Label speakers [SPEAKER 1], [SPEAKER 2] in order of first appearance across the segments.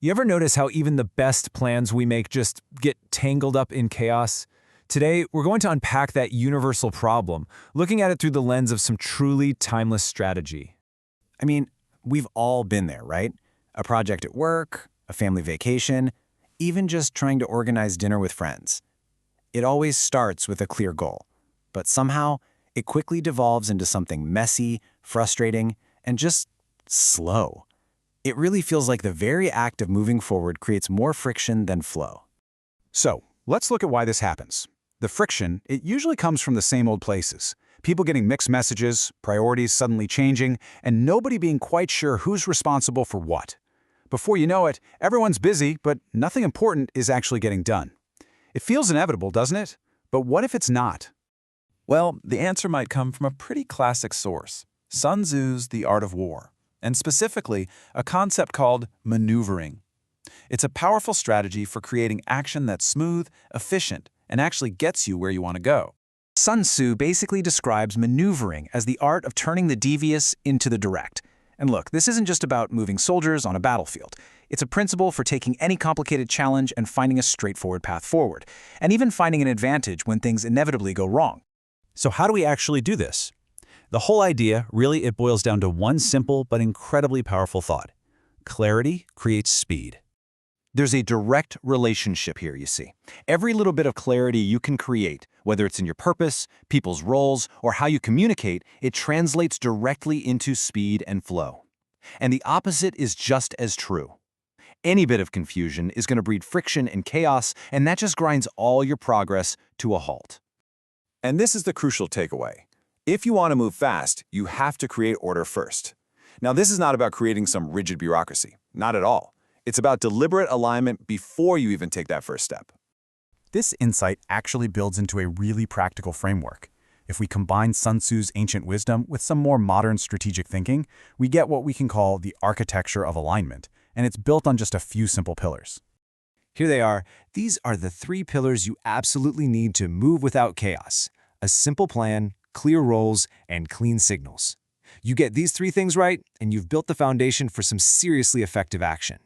[SPEAKER 1] You ever notice how even the best plans we make just get tangled up in chaos? Today, we're going to unpack that universal problem, looking at it through the lens of some truly timeless strategy.
[SPEAKER 2] I mean, we've all been there, right? A project at work, a family vacation, even just trying to organize dinner with friends. It always starts with a clear goal, but somehow it quickly devolves into something messy, frustrating, and just slow. It really feels like the very act of moving forward creates more friction than flow.
[SPEAKER 3] So, let's look at why this happens. The friction, it usually comes from the same old places. People getting mixed messages, priorities suddenly changing, and nobody being quite sure who's responsible for what. Before you know it, everyone's busy, but nothing important is actually getting done. It feels inevitable, doesn't it? But what if it's not?
[SPEAKER 4] Well, the answer might come from a pretty classic source, Sun Tzu's The Art of War, and specifically a concept called maneuvering. It's a powerful strategy for creating action that's smooth, efficient, and actually gets you where you want to go.
[SPEAKER 2] Sun Tzu basically describes maneuvering as the art of turning the devious into the direct. And look, this isn't just about moving soldiers on a battlefield. It's a principle for taking any complicated challenge and finding a straightforward path forward, and even finding an advantage when things inevitably go wrong.
[SPEAKER 3] So how do we actually do this? The whole idea, really, it boils down to one simple but incredibly powerful thought. Clarity creates speed. There's a direct relationship here, you see. Every little bit of clarity you can create, whether it's in your purpose, people's roles, or how you communicate, it translates directly into speed and flow. And the opposite is just as true. Any bit of confusion is going to breed friction and chaos, and that just grinds all your progress to a halt.
[SPEAKER 5] And this is the crucial takeaway. If you want to move fast, you have to create order first. Now, this is not about creating some rigid bureaucracy. Not at all. It's about deliberate alignment before you even take that first step.
[SPEAKER 3] This insight actually builds into a really practical framework. If we combine Sun Tzu's ancient wisdom with some more modern strategic thinking, we get what we can call the architecture of alignment, and it's built on just a few simple pillars.
[SPEAKER 1] Here they are. These are the 3 pillars you absolutely need to move without chaos. A simple plan, clear roles, and clean signals. You get these 3 things right, and you've built the foundation for some seriously effective action.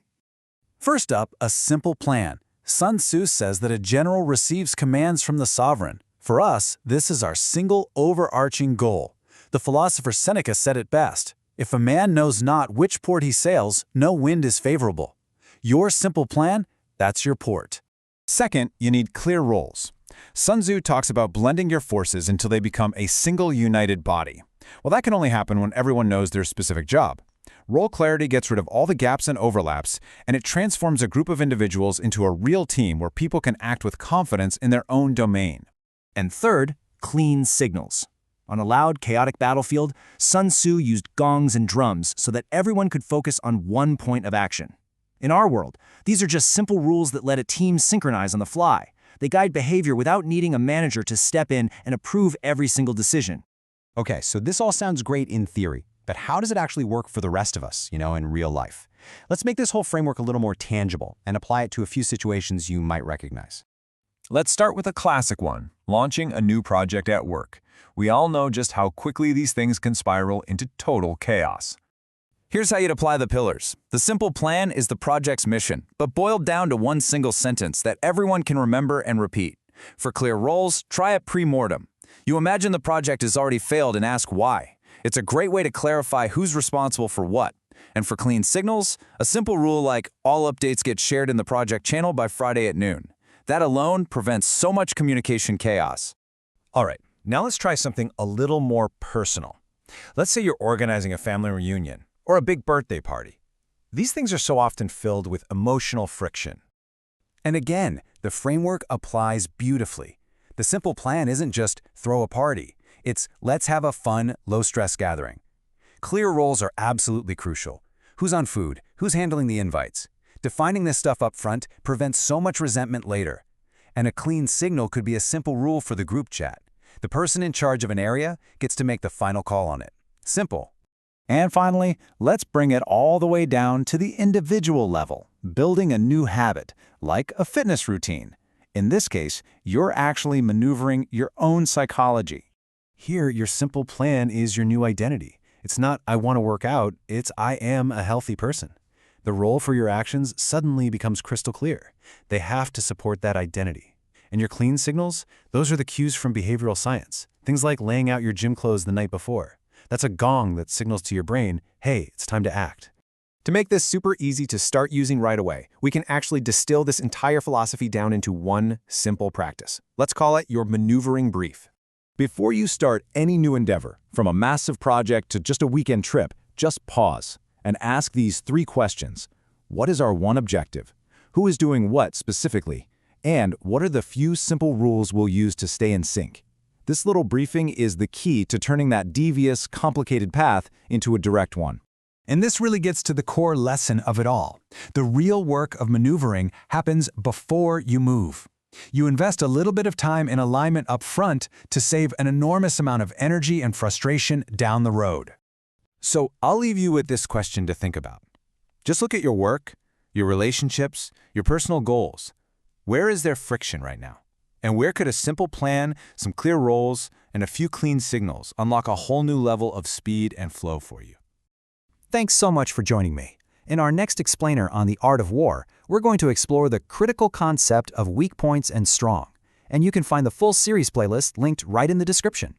[SPEAKER 3] First up, a simple plan. Sun Tzu says that a general receives commands from the sovereign. For us, this is our single overarching goal. The philosopher Seneca said it best. If a man knows not which port he sails, no wind is favorable. Your simple plan? That's your port. Second, you need clear roles. Sun Tzu talks about blending your forces until they become a single united body. Well, that can only happen when everyone knows their specific job. Role clarity gets rid of all the gaps and overlaps, and it transforms a group of individuals into a real team where people can act with confidence in their own domain.
[SPEAKER 2] And third, clean signals. On a loud, chaotic battlefield, Sun Tzu used gongs and drums so that everyone could focus on one point of action. In our world, these are just simple rules that let a team synchronize on the fly. They guide behavior without needing a manager to step in and approve every single decision.
[SPEAKER 3] Okay, so this all sounds great in theory, but how does it actually work for the rest of us, in real life? Let's make this whole framework a little more tangible and apply it to a few situations you might recognize.
[SPEAKER 4] Let's start with a classic one, launching a new project at work. We all know just how quickly these things can spiral into total chaos. Here's how you'd apply the pillars. The simple plan is the project's mission, but boiled down to one single sentence that everyone can remember and repeat. For clear roles, try a pre-mortem. You imagine the project has already failed and ask why. It's a great way to clarify who's responsible for what. And for clean signals, a simple rule like all updates get shared in the project channel by Friday at noon. That alone prevents so much communication chaos.
[SPEAKER 1] All right, now let's try something a little more personal. Let's say you're organizing a family reunion or a big birthday party. These things are so often filled with emotional friction.
[SPEAKER 3] And again, the framework applies beautifully. The simple plan isn't just throw a party. It's let's have a fun, low-stress gathering. Clear roles are absolutely crucial. Who's on food? Who's handling the invites? Defining this stuff up front prevents so much resentment later. And a clean signal could be a simple rule for the group chat. The person in charge of an area gets to make the final call on it. Simple. And finally, let's bring it all the way down to the individual level, building a new habit, like a fitness routine. In this case, you're actually maneuvering your own psychology. Here, your simple plan is your new identity. It's not, I want to work out, it's, I am a healthy person. The role for your actions suddenly becomes crystal clear. They have to support that identity. And your clean signals, those are the cues from behavioral science. Things like laying out your gym clothes the night before. That's a gong that signals to your brain, hey, it's time to act.
[SPEAKER 5] To make this super easy to start using right away, we can actually distill this entire philosophy down into one simple practice. Let's call it your maneuvering brief. Before you start any new endeavor, from a massive project to just a weekend trip, just pause and ask these 3 questions. What is our one objective? Who is doing what specifically? And what are the few simple rules we'll use to stay in sync? This little briefing is the key to turning that devious, complicated path into a direct one.
[SPEAKER 3] And this really gets to the core lesson of it all. The real work of maneuvering happens before you move. You invest a little bit of time in alignment up front to save an enormous amount of energy and frustration down the road.
[SPEAKER 1] So I'll leave you with this question to think about. Just look at your work, your relationships, your personal goals. Where is there friction right now? And where could a simple plan, some clear roles, and a few clean signals unlock a whole new level of speed and flow for you?
[SPEAKER 2] Thanks so much for joining me. In our next explainer on the art of war, we're going to explore the critical concept of weak points and strong. And you can find the full series playlist linked right in the description.